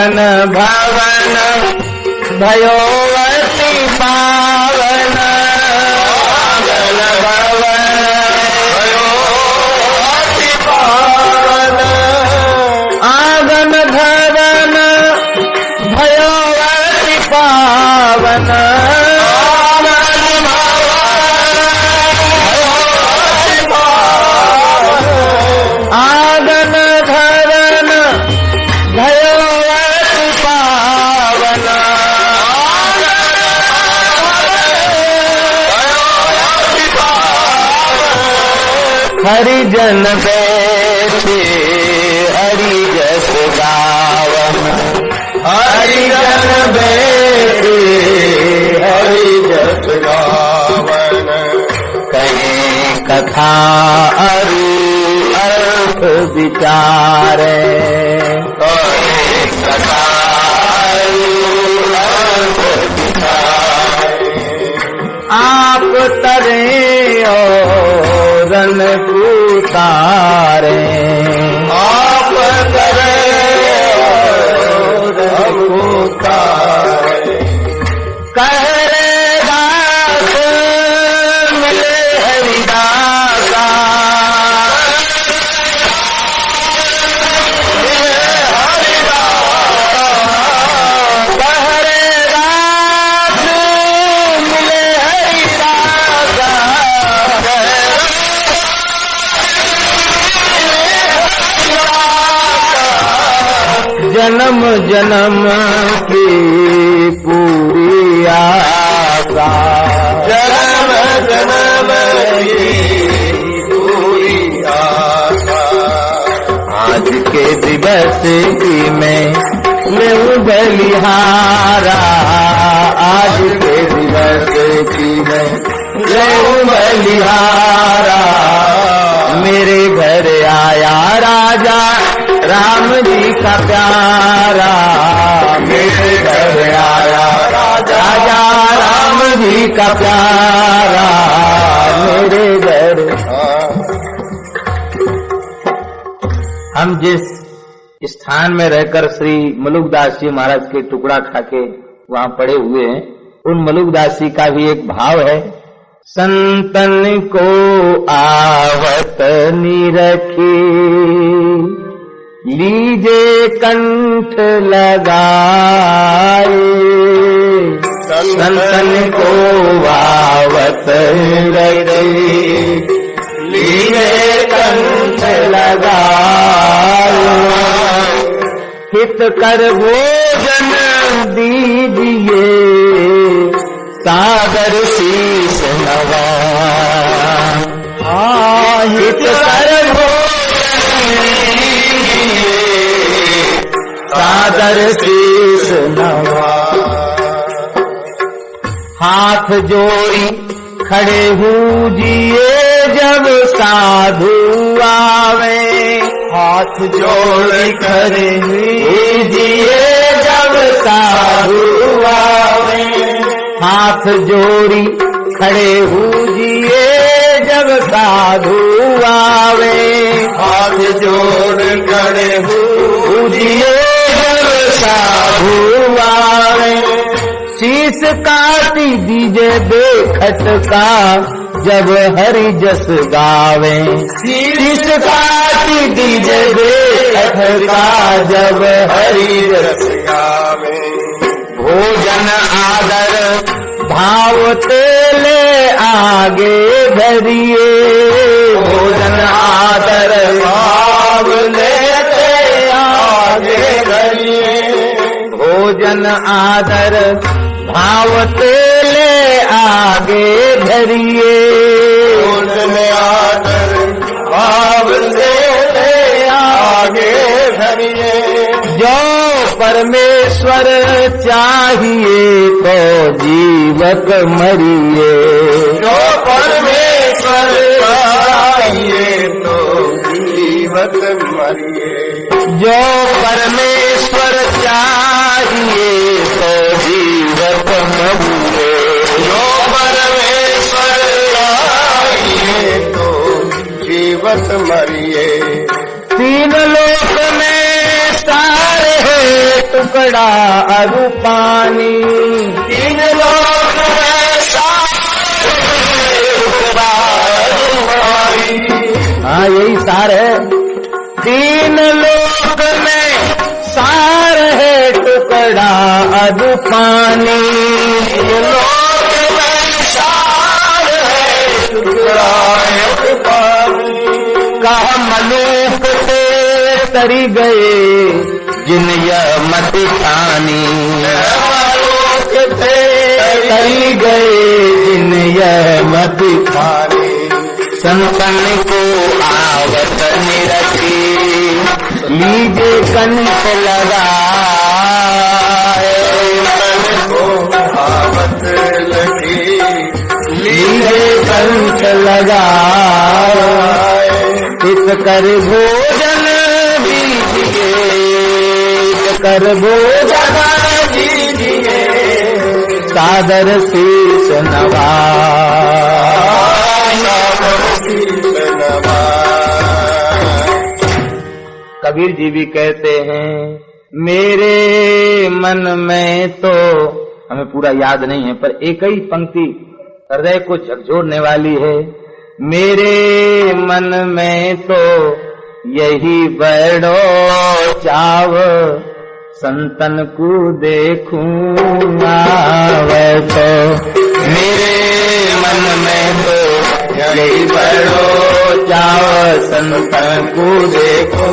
आंगन भवन भयो अति पावन, आंगन भवन भयो अति पावन, आंगन भवन भयो अति पावन, आंगन धरन भयो अति पावन, हरिजन बैठे हरि जस गावन, हरिजन बैठे हरि जस गावन, कहीं कथा अरु अर्थ विचारे, कहीं कथा अरु अर्थ विचारे, आप तरे रन उतारे, आप तरे रन उतारे, कह रे दास मिले हरिदासा, जन्म जन्म की पूरी आशा, जन्म जन्म की पूरी आशा, आज के दिवस की मैं बलिहारा, आज के दिवस की मैं बलिहारा, मेरे घर आया राजा राम जी का प्यारा, मेरे घर आया राजा राम जी का प्यारा, मेरे घर। हम जिस स्थान में रहकर श्री मलुकदास जी महाराज के टुकड़ा खाके वहां पड़े हुए हैं, उन मलुकदास जी का भी एक भाव है। संतन को आवत निरखी लीजे कंठ लगाए, संतन को आवत निरखी लीजे कंठ लगाए, हित कर भोजन दीजिए सादर शीस नवा, हित कर भोजन सादर शीस नवा, हाथ जोड़ी खड़े हुजिए जब साधु आवे, हाथ जोड़ी खड़े हुजिए जब साधु आवे, हाथ जोड़ी खड़े हुजिए जब साधु आवे, हाथ जोड़ खड़े हुजिए जब साधु आवे, शीस काटी दीजे देखत का जब हरि जस गावे, शीस काटी दीजे देखत का जब हरि जस गावे, भोजन आदर भाव तेले आगे धरिए, भोजन आदर भाव लेते आगे धरिए, भोजन आदर भाव तेले आगे धरिए, भोजन आदर भाव लेते आगे धरिए, जो परमेश्वर चाहिए तो जीवक मरिए, जो परमेश्वर चाहिए तो जीवक मरिए, जो परमेश्वर चाहिए तो जीवक मरिए, जो परमेश्वर चाहिए तो जीवक मरिए, तीन लोक में सारे तो टुकड़ा अरु पानी। तीन लोक में हाँ यही सार है, तीन लोक में सार है टुकड़ा अरु पानी। लोक में सार है टुकड़ा अरु पानी। कहा मलूक से तरी गए जिन यह मत ठानी। मलूक से तरी गए जिन यह मत ठानी। संतन को आवत निरखी लीजे कंठ लगाए। संतन को आवत लगी लीजे कंठ लगाए। इत कर भोजन दीजिए, इत कर भोजन दीजिए, सादर शीश नवाए। कबीर जी भी कहते हैं, मेरे मन में तो, हमें पूरा याद नहीं है पर एक ही पंक्ति हृदय को झकझोरने वाली है। मेरे मन में तो यही बैठो चाव, संतन को देखूंगा वह तो। मेरे मन में तो यही बैठो चाव, संतन को देखो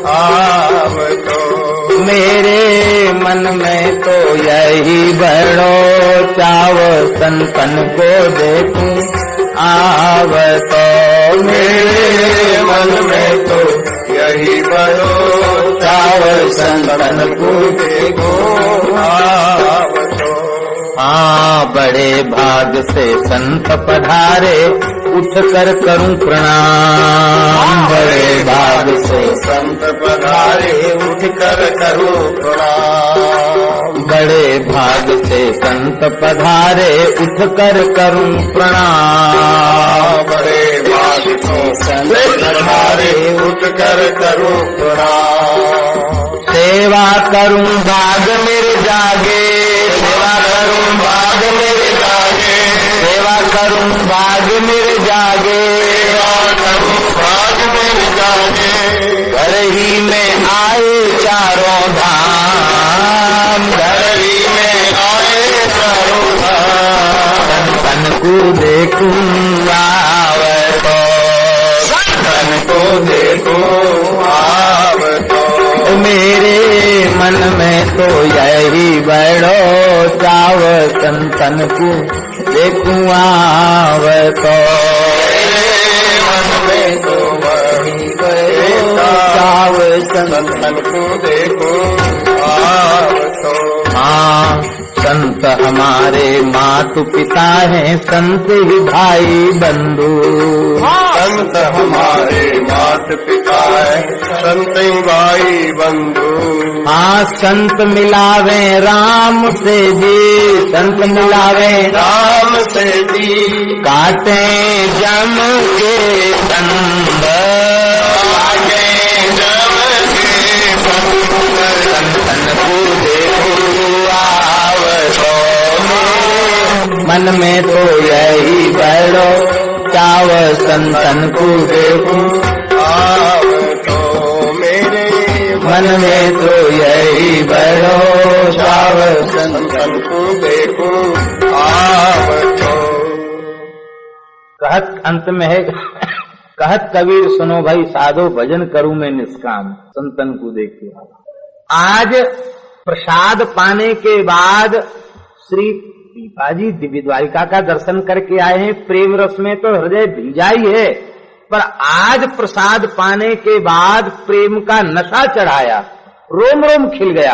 आव तो। मेरे मन में तो यही बैठो चाव, संतन को देखूं आव तो। मेरे मन में तो यही बैठो चाव, संतन को देखो आव तो। हाँ बड़े भाग से संत पधारे उठ कर करूं प्रणाम। बड़े भाग से संत पधारे उठ कर करूं प्रणाम। बड़े भाग से संत पधारे उठ कर करूं प्रणाम। बड़े भाग से संत पधारे उठ कर करूं प्रणाम। सेवा करूं भाग मेरे जागे, सेवा करूं भाग मेरे जागे, सेवा करूं भाग मेरे जागे, सेवा करूं भाग मेरे जागे। घर ही में आए चारों धाम, घर ही में आए चारों धाम। संतन को देखूं आवतो, संतन को देखूं आवतो। मेरे मन में तो यही बैठो चाव, संतन को देखूं आवतो। मेरे मन में तो वही बैठो चाव, संतन को देखूं आवतो। हाँ संत हमारे मातु पिता हैं, संत ही भाई बंधु। संत हमारे मात पिता है, संत ही भाई बंधु। हाँ संत मिलावे राम से जी, संत मिलावे राम से जी। काटे जम के बंध, काटे जम के बंध। संतन को देखो आवतो, मन में तो यही बैठो चाव, संतन को देखूं आवतो। मेरे मन में तो यही बैठो चाव, संतन को देखूं आवतो। कहत अंत में है, कहत कबीर सुनो भाई साधो, भजन करूं मैं निष्काम, संतन को देखूं। आज प्रसाद पाने के बाद श्री पीपाजी दिव्य द्वारिका का दर्शन करके आए हैं। प्रेम रस में तो हृदय भीजा ही है, पर आज प्रसाद पाने के बाद प्रेम का नशा चढ़ाया, रोम रोम खिल गया,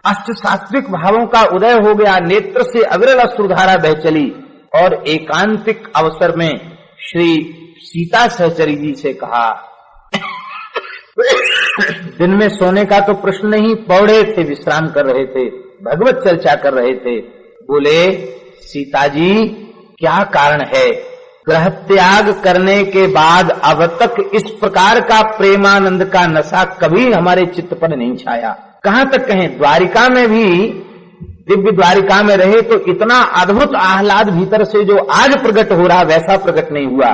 अष्ट शास्त्रिक भावों का उदय हो गया, नेत्र से अविरल अश्रुधारा बह चली। और एकांतिक अवसर में श्री सीता सहचरी जी से कहा, दिन में सोने का तो प्रश्न नहीं, पौड़े थे, विश्राम कर रहे थे, भगवत चर्चा कर रहे थे। बोले सीता जी क्या कारण है, ग्रह त्याग करने के बाद अब तक इस प्रकार का प्रेमानंद का नशा कभी हमारे चित्त पर नहीं छाया। कहां तक कहें, द्वारिका में भी, दिव्य द्वारिका में रहे तो इतना अद्भुत आह्लाद भीतर से जो आज प्रकट हो रहा वैसा प्रकट नहीं हुआ।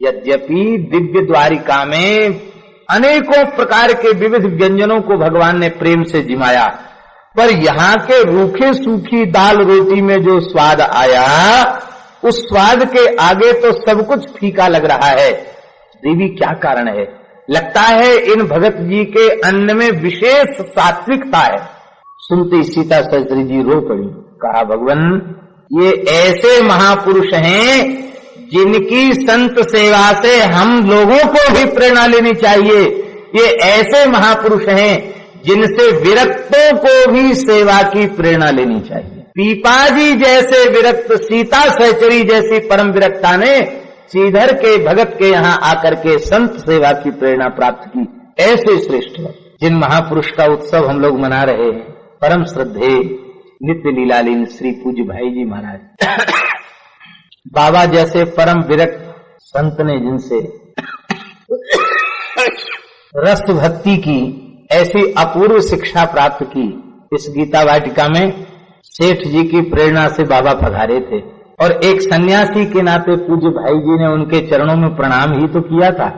यद्यपि दिव्य द्वारिका में अनेकों प्रकार के विविध व्यंजनों को भगवान ने प्रेम से जिमाया, पर यहाँ के रूखे सूखी दाल रोटी में जो स्वाद आया, उस स्वाद के आगे तो सब कुछ फीका लग रहा है। देवी क्या कारण है? लगता है इन भगत जी के अन्न में विशेष सात्विकता है। सुनते सीता सहस्त्री जी रो पड़ी, कहा भगवान ये ऐसे महापुरुष हैं जिनकी संत सेवा से हम लोगों को भी प्रेरणा लेनी चाहिए। ये ऐसे महापुरुष हैं जिनसे विरक्तों को भी सेवा की प्रेरणा लेनी चाहिए। पीपाजी जैसे विरक्त, सीता सहचरी जैसी परम विरक्ता ने श्रीधर के भगत के यहाँ आकर के संत सेवा की प्रेरणा प्राप्त की। ऐसे श्रेष्ठ जिन महापुरुष का उत्सव हम लोग मना रहे हैं, परम श्रद्धे नित्य लीलालीन श्री पूज्य भाई जी महाराज बाबा जैसे परम विरक्त संत ने जिनसे रस भक्ति की ऐसी अपूर्व शिक्षा प्राप्त की, इस गीता वाटिका में सेठ जी की प्रेरणा से बाबा पधारे थे और एक सन्यासी के नाते पूज्य भाई जी ने उनके चरणों में प्रणाम ही तो किया था।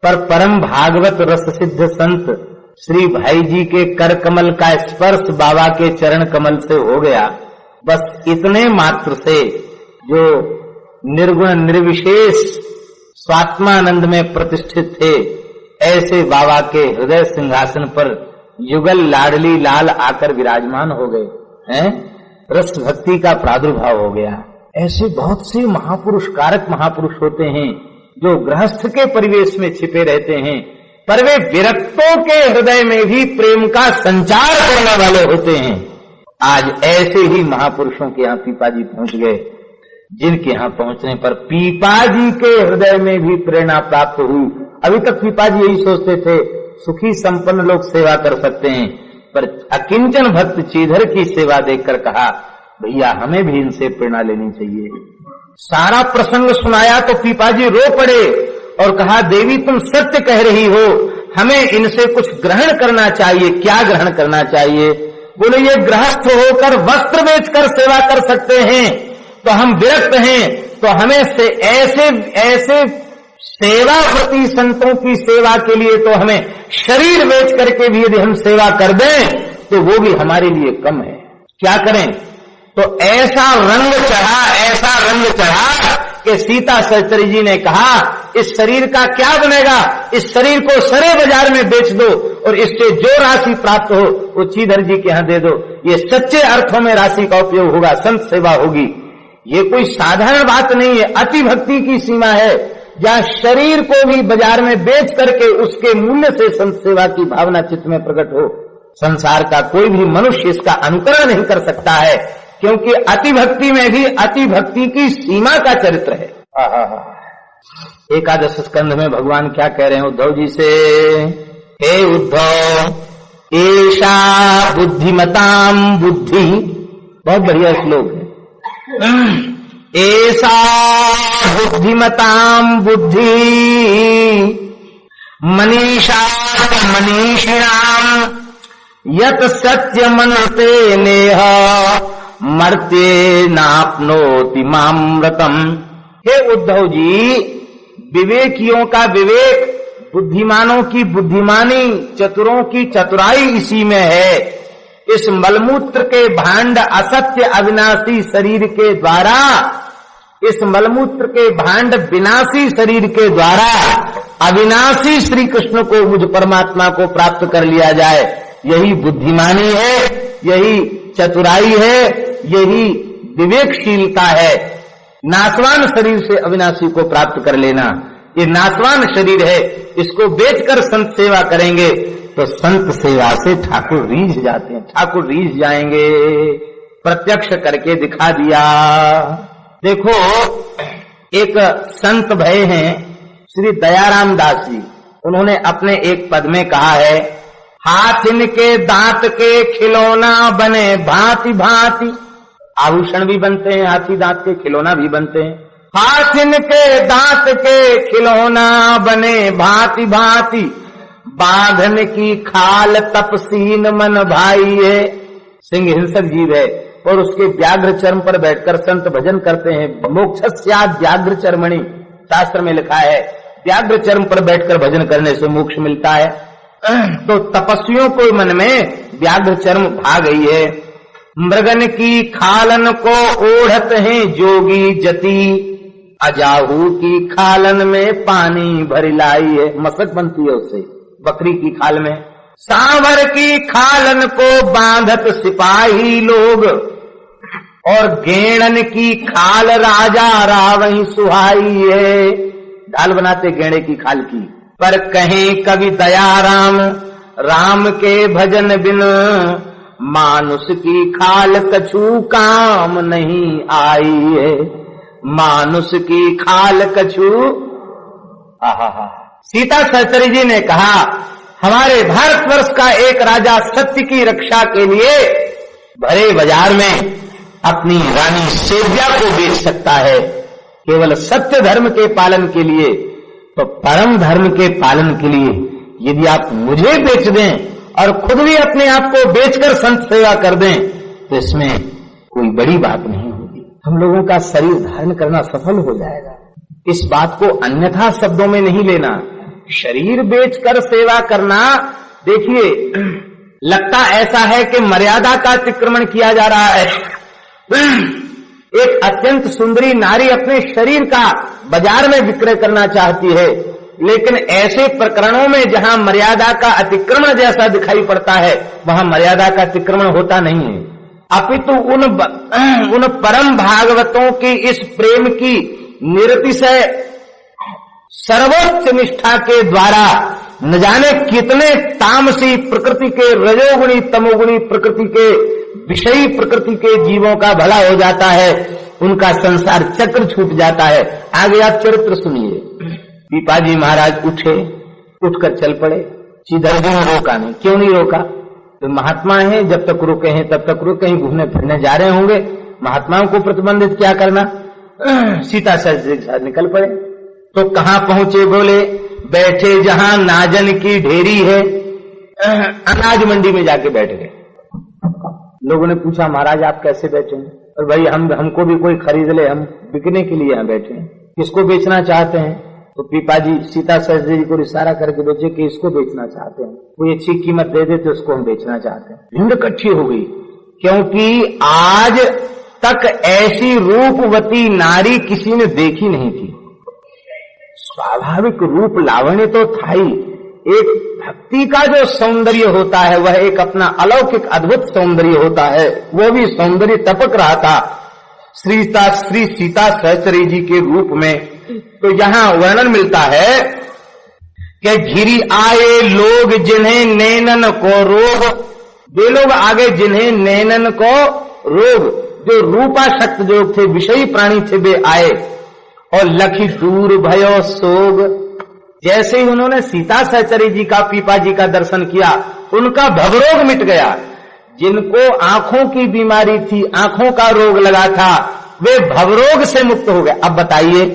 पर परम भागवत रस सिद्ध संत श्री भाई जी के कर कमल का स्पर्श बाबा के चरण कमल से हो गया। बस इतने मात्र से जो निर्गुण निर्विशेष स्वात्मानंद में प्रतिष्ठित थे, ऐसे बाबा के हृदय सिंहासन पर युगल लाडली लाल आकर विराजमान हो गए हैं। रस भक्ति का प्रादुर्भाव हो गया। ऐसे बहुत से महापुरुष, कारक महापुरुष होते हैं जो गृहस्थ के परिवेश में छिपे रहते हैं, पर वे विरक्तों के हृदय में भी प्रेम का संचार करने वाले होते हैं। आज ऐसे ही महापुरुषों के यहाँ पीपाजी पहुंच गए, जिनके यहाँ पहुंचने पर पीपाजी के हृदय में भी प्रेरणा प्राप्त हुई। अभी तक पीपाजी यही सोचते थे सुखी संपन्न लोग सेवा कर सकते हैं, पर अकिंचन भक्त श्रीधर की सेवा देखकर कहा भैया हमें भी इनसे प्रेरणा लेनी चाहिए। सारा प्रसंग सुनाया तो पीपाजी रो पड़े और कहा देवी तुम सत्य कह रही हो, हमें इनसे कुछ ग्रहण करना चाहिए। क्या ग्रहण करना चाहिए? बोले ये गृहस्थ होकर वस्त्र बेचकर सेवा कर सकते हैं, तो हम विरक्त हैं, तो हमें से ऐसे सेवा प्रति संतों की सेवा के लिए तो हमें शरीर बेच करके भी यदि हम सेवा कर दें तो वो भी हमारे लिए कम है। क्या करें? तो ऐसा रंग चढ़ा कि सीता सहचरी जी ने कहा इस शरीर का क्या बनेगा, इस शरीर को सरे बाजार में बेच दो और इससे जो राशि प्राप्त हो वो श्रीधर जी के यहाँ दे दो। ये सच्चे अर्थों में राशि का उपयोग होगा, संत सेवा होगी। ये कोई साधारण बात नहीं है, अति भक्ति की सीमा है, जहाँ शरीर को भी बाजार में बेच करके उसके मूल्य से संत सेवा की भावना चित्त में प्रकट हो। संसार का कोई भी मनुष्य इसका अनुकरण नहीं कर सकता है, क्योंकि अति भक्ति में भी अति भक्ति की सीमा का चरित्र है। एकादश स्कंध में भगवान क्या कह रहे हैं उद्धव जी से? हे उद्धव एषा बुद्धिमताम बुद्धि, बहुत बढ़िया श्लोक है। ऐसा बुद्धिमताम बुद्धि मनीषा मनीषिणाम यत सत्य मनते नेह मर्त्ये नाप्नोति मामृतम। हे उद्धव जी, विवेकियों का विवेक, बुद्धिमानों की बुद्धिमानी, चतुरों की चतुराई इसी में है। इस मलमूत्र के भांड असत्य अविनाशी शरीर के द्वारा, इस मलमूत्र के भांड विनाशी शरीर के द्वारा अविनाशी श्री कृष्ण को, मुझ परमात्मा को प्राप्त कर लिया जाए, यही बुद्धिमानी है, यही चतुराई है, यही विवेकशीलता है। नाशवान शरीर से अविनाशी को प्राप्त कर लेना, ये नाशवान शरीर है, इसको बेचकर संत सेवा करेंगे तो संत सेवा से ठाकुर रीझ जाते हैं, ठाकुर रीझ जाएंगे। प्रत्यक्ष करके दिखा दिया। देखो एक संत भय हैं श्री दयाराम दास जी, उन्होंने अपने एक पद में कहा है हाथिन के दांत के खिलौना बने भांति भांति। आभूषण भी बनते हैं, हाथी दांत के खिलौना भी बनते हैं। हाथिन के दांत के खिलौना बने भांति भांति, बाघन की खाल तपसीन मन भाई है। सिंह हिंसक जीव है और उसके व्याघ्र चर्म पर बैठकर संत भजन करते हैं। मोक्षस्यात् व्याघ्र चर्मणि, शास्त्र में लिखा है व्याघ्र चर्म पर बैठकर भजन करने से मोक्ष मिलता है। तो तपस्वियों को मन में व्याघ्र चर्म भा गई है। मृगन की खालन को ओढ़त हैं जोगी जति, अजाहू की खालन में पानी भर लाई है। मसक बनती है उससे, बकरी की खाल में। सांभर की खालन को बांधत सिपाही लोग, और गेड़न की खाल राजा रावही सुहाई है। ढाल बनाते गेड़े की खाल की। पर कहीं कवि दयाराम राम के भजन बिन, मानुष की खाल कछु काम नहीं आई है। मानुष की खाल कछु। सीता सहचरी जी ने कहा हमारे भारतवर्ष का एक राजा सत्य की रक्षा के लिए भरे बाजार में अपनी रानी सेव्या को बेच सकता है, केवल सत्य धर्म के पालन के लिए। तो परम धर्म के पालन के लिए यदि आप मुझे बेच दें और खुद भी अपने आप को बेचकर संत सेवा कर दें तो इसमें कोई बड़ी बात नहीं होगी। हम लोगों का शरीर धारण करना सफल हो जाएगा। इस बात को अन्यथा शब्दों में नहीं लेना। शरीर बेचकर सेवा करना, देखिए लगता ऐसा है कि मर्यादा का अतिक्रमण किया जा रहा है। एक अत्यंत सुंदरी नारी अपने शरीर का बाजार में विक्रय करना चाहती है, लेकिन ऐसे प्रकरणों में जहां मर्यादा का अतिक्रमण जैसा दिखाई पड़ता है वहां मर्यादा का अतिक्रमण होता नहीं है, अपितु उन परम भागवतों की इस प्रेम की निरतिशय सर्वोच्च निष्ठा के द्वारा न जाने कितने तामसी प्रकृति के, रजोगुणी तमोगुणी प्रकृति के, विषयी प्रकृति के जीवों का भला हो जाता है, उनका संसार चक्र छूट जाता है। आगे आप चरित्र सुनिए। पीपाजी महाराज उठे, उठकर चल पड़े। सीधरजी ने रोका नहीं। क्यों नहीं रोका? तो महात्मा हैं, जब तक रुके हैं तब तक रुके, कहीं घूमने फिरने जा रहे होंगे, महात्माओं को प्रतिबंधित क्या करना। सीता सहचरी के साथ निकल पड़े। तो कहां पहुंचे? बोले बैठे जहां नाजन की ढेरी है। अनाज मंडी में जाके बैठ गए। लोगों ने पूछा महाराज आप कैसे बैठे हैं? और भाई हमको भी कोई खरीद ले, हम बिकने के लिए यहां बैठे हैं। किसको बेचना चाहते हैं? तो पीपाजी सीता सहचरी जी को इशारा करके बेचे कि इसको बेचना चाहते हैं, कोई अच्छी कीमत दे दे तो उसको हम बेचना चाहते हैं। भिंड इकट्ठी हो गई, क्योंकि आज तक ऐसी रूपवती नारी किसी ने देखी नहीं थी। स्वाभाविक रूप लावण्य तो था ही, एक भक्ति का जो सौंदर्य होता है वह एक अपना अलौकिक अद्भुत सौंदर्य होता है, वो भी सौंदर्य टपक रहा था श्री सीता सहचरी जी के रूप में। तो यहां वर्णन मिलता है कि घिरी आए लोग जिन्हें नैनन को रोग, वे लोग आगे जिन्हें नैनन को रोग, जो रूपाशक्त जो थे, विषयी प्राणी थे, वे आए। और लखी दूर भयो सोग, जैसे ही उन्होंने सीता सहचरी जी का, पीपा जी का दर्शन किया, उनका भवरोग मिट गया। जिनको आंखों की बीमारी थी, आंखों का रोग लगा था, वे भवरोग से मुक्त हो गए। अब बताइए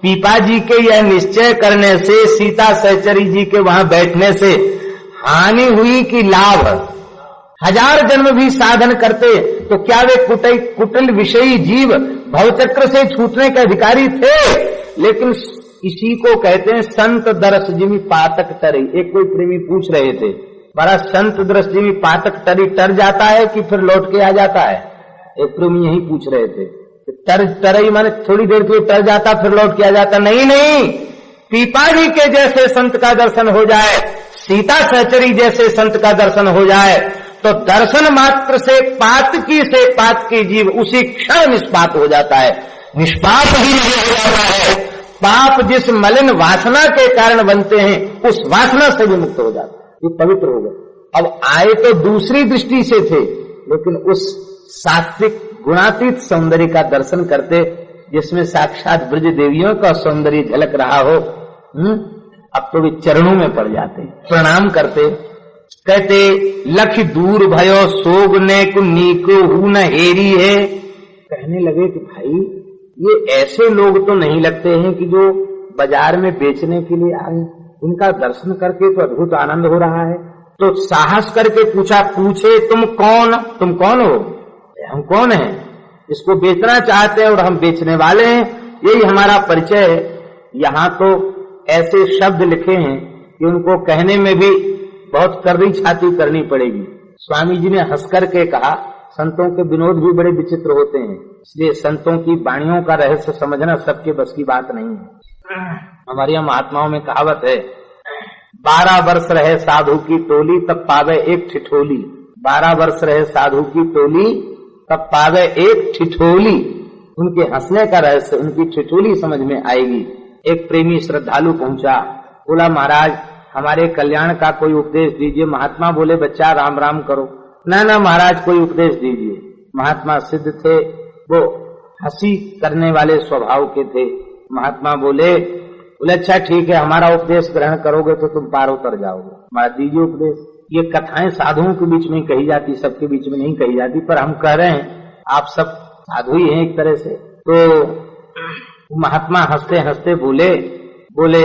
पीपा जी के यह निश्चय करने से, सीता सहचरी जी के वहां बैठने से हानि हुई कि लाभ? 1000 जन्म भी साधन करते तो क्या वे कुटिल विषयी जीव भवचक्र से छूटने के अधिकारी थे? लेकिन इसी को कहते हैं संत दरस जिमी पातक तरी। एक कोई प्रेमी पूछ रहे थे, बड़ा संत दरस जिमी पातक तरी टर जाता है कि फिर लौट के आ जाता है? एक प्रेमी यही पूछ रहे थे। तरई माने थोड़ी देर के लिए टर जाता फिर लौट के आ जाता? नहीं, पीपा जी के जैसे संत का दर्शन हो जाए, सीता सहचरी जैसे संत का दर्शन हो जाए तो दर्शन मात्र से पात की जीव उसी क्षण निष्पात हो जाता है। निष्पात ही नहीं हो जाता है, पाप जिस मलिन वासना के कारण बनते हैं उस वासना से भी मुक्त हो जाता है, ये पवित्र हो गए। अब आए तो दूसरी दृष्टि से थे, लेकिन उस सात्विक गुणातीत सौंदर्य का दर्शन करते जिसमें साक्षात ब्रज देवियों का सौंदर्य झलक रहा हो। अब तो वे चरणों में पड़ जाते, प्रणाम करते, कहते लख दूर भयो सोग ने को नीको हु न हेरी है। कहने लगे कि भाई ये ऐसे लोग तो नहीं लगते हैं कि जो बाजार में बेचने के लिए आए, उनका दर्शन करके तो अद्भुत आनंद हो रहा है। तो साहस करके पूछा, पूछे तुम कौन हो? हम कौन हैं? इसको बेचना चाहते हैं और हम बेचने वाले हैं, यही हमारा परिचय है। यहाँ तो ऐसे शब्द लिखे हैं कि उनको कहने में भी बहुत कर्री छाती करनी पड़ेगी। स्वामी जी ने हंस करके कहा, संतों के विनोद भी बड़े विचित्र होते हैं, इसलिए संतों की वाणियों का रहस्य समझना सबके बस की बात नहीं है। हमारे यहाँ महात्माओं में कहावत है, 12 वर्ष रहे साधु की टोली तब पावे एक ठिठोली। 12 वर्ष रहे साधु की टोली तब पावे एक ठिठोली। उनके हंसने का रहस्य, उनकी ठिठोली समझ में आएगी। एक प्रेमी श्रद्धालु पहुंचा, बोला महाराज हमारे कल्याण का कोई उपदेश दीजिए। महात्मा बोले बच्चा राम राम करो। ना महाराज कोई उपदेश दीजिए। महात्मा सिद्ध थे, वो हंसी करने वाले स्वभाव के थे। महात्मा बोले अच्छा ठीक है, हमारा उपदेश ग्रहण करोगे तो तुम पार उतर जाओगे। महाराज दीजिए उपदेश। ये कथाएं साधुओं के बीच में कही जाती, सबके बीच में नहीं कही जाती, पर हम कह रहे हैं आप सब साधु ही हैं एक तरह से। तो महात्मा हंसते हंसते बोले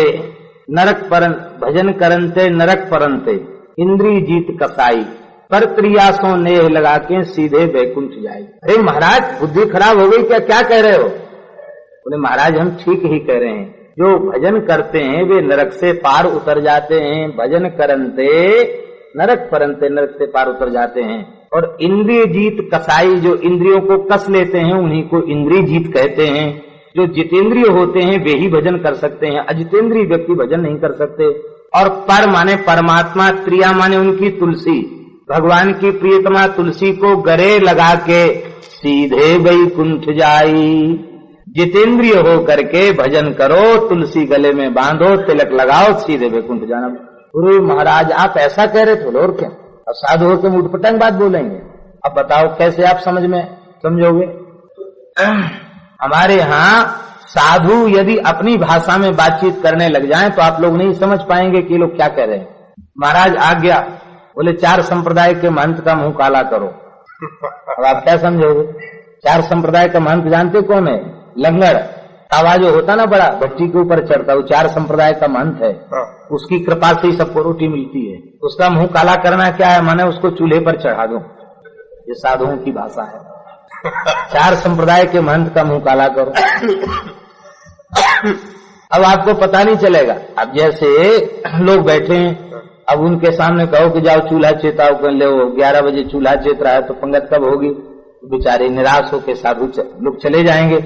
नरक परन भजन करनते नरक परनते इंद्री जीत कसाई पर क्रिया सो नेह लगा के सीधे बैकुंठ जाए। अरे महाराज बुद्धि खराब हो गई क्या कह रहे हो? बोले महाराज हम ठीक ही कह रहे हैं, जो भजन करते हैं वे नरक से पार उतर जाते हैं। भजन करनते नरक परनते, नरक से पार उतर जाते हैं। और इंद्रिय जीत कसाई, जो इंद्रियों को कस लेते हैं उन्हीं को इंद्रिय जीत कहते हैं। जो जितेंद्रिय होते हैं वे ही भजन कर सकते हैं, अजितेंद्रिय व्यक्ति भजन नहीं कर सकते। और पर माने परमात्मा, त्रिया माने उनकी तुलसी, भगवान की प्रियतमा तुलसी को गले लगा के सीधे वैकुंठ जाई। जितेंद्रिय हो करके भजन करो, तुलसी गले में बांधो, तिलक लगाओ, सीधे वैकुंठ जाना। अरे महाराज आप ऐसा कह रहे थे और क्या? अब साधु हो के उठपटांग बात बोलेंगे। अब बताओ कैसे आप समझोगे? हमारे यहाँ साधु यदि अपनी भाषा में बातचीत करने लग जाएं तो आप लोग नहीं समझ पाएंगे कि लोग क्या कह रहे हैं। महाराज आज्ञा, बोले 4 संप्रदाय के महंत का मुंह काला करो। अब आप क्या समझोगे? 4 संप्रदाय का महंत जानते कौन है? लंगड़ तावा जो होता ना बड़ा भट्टी के ऊपर चढ़ता, वो 4 संप्रदाय का महंत है। उसकी कृपा से ही सबको रोटी मिलती है। उसका मुंह काला करना क्या है? माने उसको चूल्हे पर चढ़ा दो। ये साधुओं की भाषा है। 4 संप्रदाय के महंत का मुंह काला करो। अब आपको पता नहीं चलेगा। अब जैसे लोग बैठे हैं, अब उनके सामने कहो कि जाओ चूल्हा चेताओ कर ले, 11 बजे चूल्हा चेत रहा है तो पंगत कब होगी? बेचारे निराश होकर साधु लोग चले जाएंगे।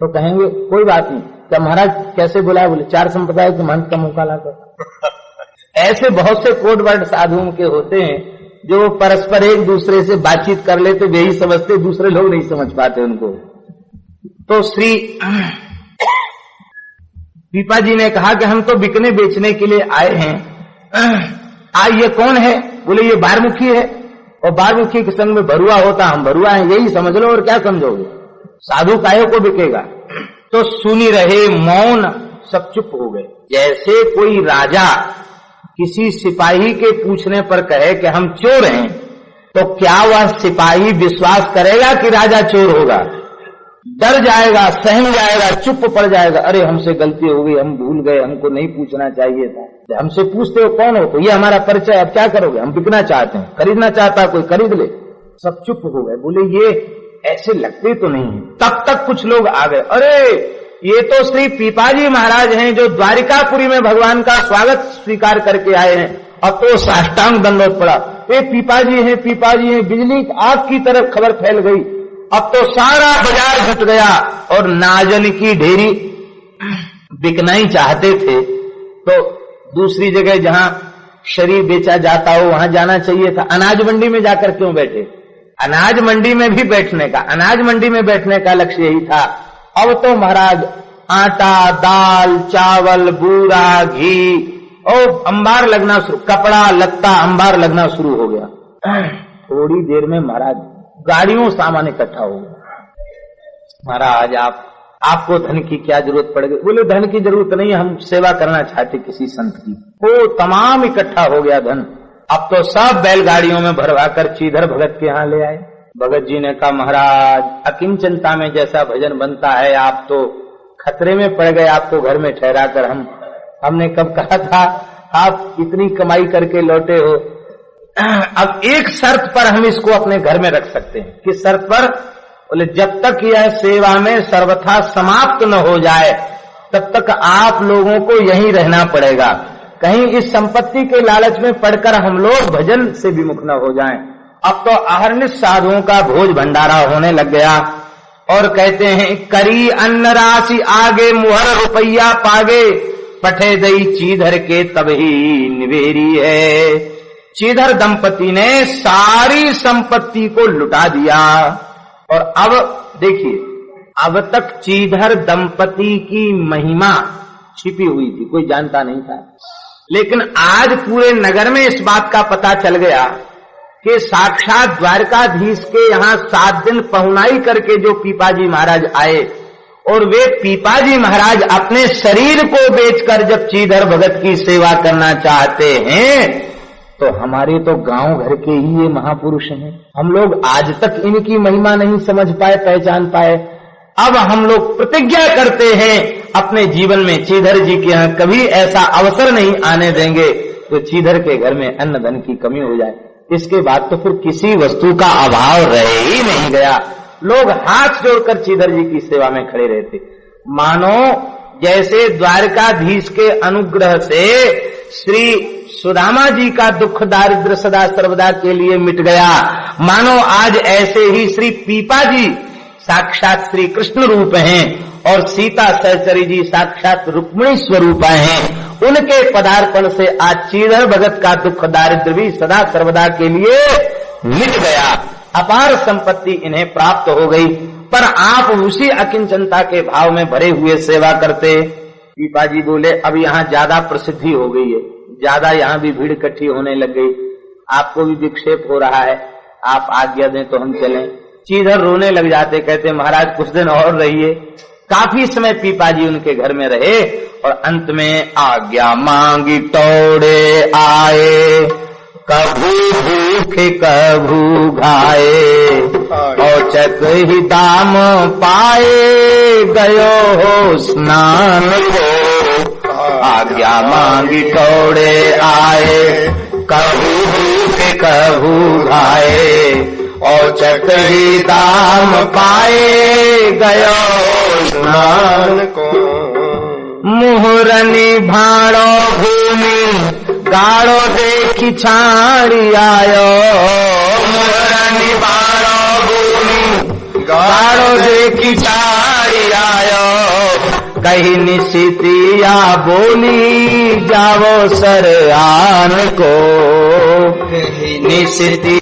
तो कहेंगे कोई बात नहीं। क्या महाराज कैसे बुलाया? बोले 4 संप्रदाय के महंत का मुंह काला करो। ऐसे बहुत से कोड वर्ड साधुओं के होते हैं जो परस्पर एक दूसरे से बातचीत कर लेते, वे ही समझते, दूसरे लोग नहीं समझ पाते उनको। तो श्री पीपा जी ने कहा कि हम तो बिकने बेचने के लिए आए हैं। ये कौन है? बोले ये बारमुखी है, और बारमुखी के संग में भरुआ होता, हम भरुआ हैं, यही समझ लो और क्या समझोगे? साधु काहे को बिकेगा? तो सुनी रहे मौन, सब चुप हो गए। जैसे कोई राजा किसी सिपाही के पूछने पर कहे कि हम चोर हैं, तो क्या वह सिपाही विश्वास करेगा कि राजा चोर होगा? डर जाएगा, सहम जाएगा, चुप पड़ जाएगा। अरे हमसे गलती हो गई, हम भूल गए, हमको नहीं पूछना चाहिए था। हमसे पूछते हो कौन हो? तो ये हमारा परिचय, अब क्या करोगे? हम बिकना चाहते हैं, खरीदना चाहता है कोई खरीद ले। सब चुप हो गए, बोले ये ऐसे लगते तो नहीं है। तब तक कुछ लोग आ गए, अरे ये तो श्री पीपाजी महाराज हैं जो द्वारिकापुरी में भगवान का स्वागत स्वीकार करके आए हैं। अब तो साष्टांग दंडवत पड़ा, ये पीपाजी हैं, पीपाजी हैं। बिजली आग की तरफ खबर फैल गई। अब तो सारा बाजार जुट गया और नाजन की ढेरी बिकना ही चाहते थे। तो दूसरी जगह जहां शरीर बेचा जाता हो वहां जाना चाहिए था। अनाज मंडी में जाकर क्यों बैठे? अनाज मंडी में भी बैठने का, अनाज मंडी में बैठने का लक्ष्य यही था। अब तो महाराज आटा, दाल, चावल, बूरा, घी और अंबार लगना शुरू, कपड़ा लत्ता अंबार लगना शुरू हो गया। थोड़ी देर में महाराज गाड़ियों सामान इकट्ठा हो गया। महाराज आपको धन की क्या जरूरत पड़ गई? बोले धन की जरूरत नहीं, हम सेवा करना चाहते किसी संत की। वो तमाम इकट्ठा हो गया धन। अब तो सब बैलगाड़ियों में भरवा कर चीधर भगत के यहाँ ले आए। भगत जी ने कहा महाराज अकिंचनता में जैसा भजन बनता है, आप तो खतरे में पड़ गए, आपको घर में ठहरा कर हम हमने कब कहा था आप इतनी कमाई करके लौटे हो, अब एक शर्त पर हम इसको अपने घर में रख सकते हैं। किस शर्त पर? बोले जब तक यह सेवा में सर्वथा समाप्त न हो जाए तब तक आप लोगों को यहीं रहना पड़ेगा। कहीं इस संपत्ति के लालच में पड़कर हम लोग भजन से विमुख न हो जाएं। अब तो अहर्निश साधुओं का भोज भंडारा होने लग गया और कहते हैं करी अन्न राशि आगे मुहर रुपया पागे, पठे दई चीधर के तब ही निवेरी है। चीधर दंपति ने सारी संपत्ति को लुटा दिया। और अब देखिए, अब तक चीधर दंपति की महिमा छिपी हुई थी, कोई जानता नहीं था। लेकिन आज पूरे नगर में इस बात का पता चल गया कि साक्षात द्वारकाधीश के यहाँ 7 दिन पहुनाई करके जो पीपाजी महाराज आए, और वे पीपाजी महाराज अपने शरीर को बेचकर जब चीधर भगत की सेवा करना चाहते हैं, तो हमारे तो गांव घर के ही ये महापुरुष हैं। हम लोग आज तक इनकी महिमा नहीं समझ पाए, पहचान पाए। अब हम लोग प्रतिज्ञा करते हैं अपने जीवन में चीधर जी के यहाँ कभी ऐसा अवसर नहीं आने देंगे तो चीधर के घर में अन्न धन की कमी हो जाए। इसके बाद तो फिर किसी वस्तु का अभाव रह ही नहीं गया। लोग हाथ जोड़कर चीधर जी की सेवा में खड़े रहते, मानो जैसे द्वारकाधीश के अनुग्रह से श्री सुदामा जी का दुख दारिद्र सदा सर्वदा के लिए मिट गया, मानो आज ऐसे ही श्री पीपा जी साक्षात श्री कृष्ण रूप हैं और सीता सहचरी जी साक्षात रुक्मिणी स्वरूपा हैं। उनके पदार्पण से आज चीधर भगत का दुख दारिद्र भी सदा सर्वदा के लिए मिट गया। अपार संपत्ति इन्हें प्राप्त हो गई, पर आप उसी अकिंचनता के भाव में भरे हुए सेवा करते। पीपा जी बोले अब यहाँ ज्यादा प्रसिद्धि हो गई है, ज्यादा यहाँ भी भीड़ इकट्ठी होने लग गई, आपको भी विक्षेप हो रहा है, आप आज्ञा दें तो हम चलें। चीधर रोने लग जाते, कहते महाराज कुछ दिन और रहिए। काफी समय पीपा जी उनके घर में रहे और अंत में आज्ञा मांगी तोड़े आए, कभू भूखे कभू घाए, औचक ही दाम पाए गयो हो स्नान को। आज्ञा मांगी तोड़े आए, कभू भूखे कभू घाए, औचक ही दाम पाए गयो स्नान को। मुहरनी भाड़ो भूमि गाड़ो देखी छाड़ी आयो, मुहरनी भाड़ो भूमि गाड़ो देखी छाड़ी आयो, कहीं निशितिया बोली जावो सर आन को। निशिति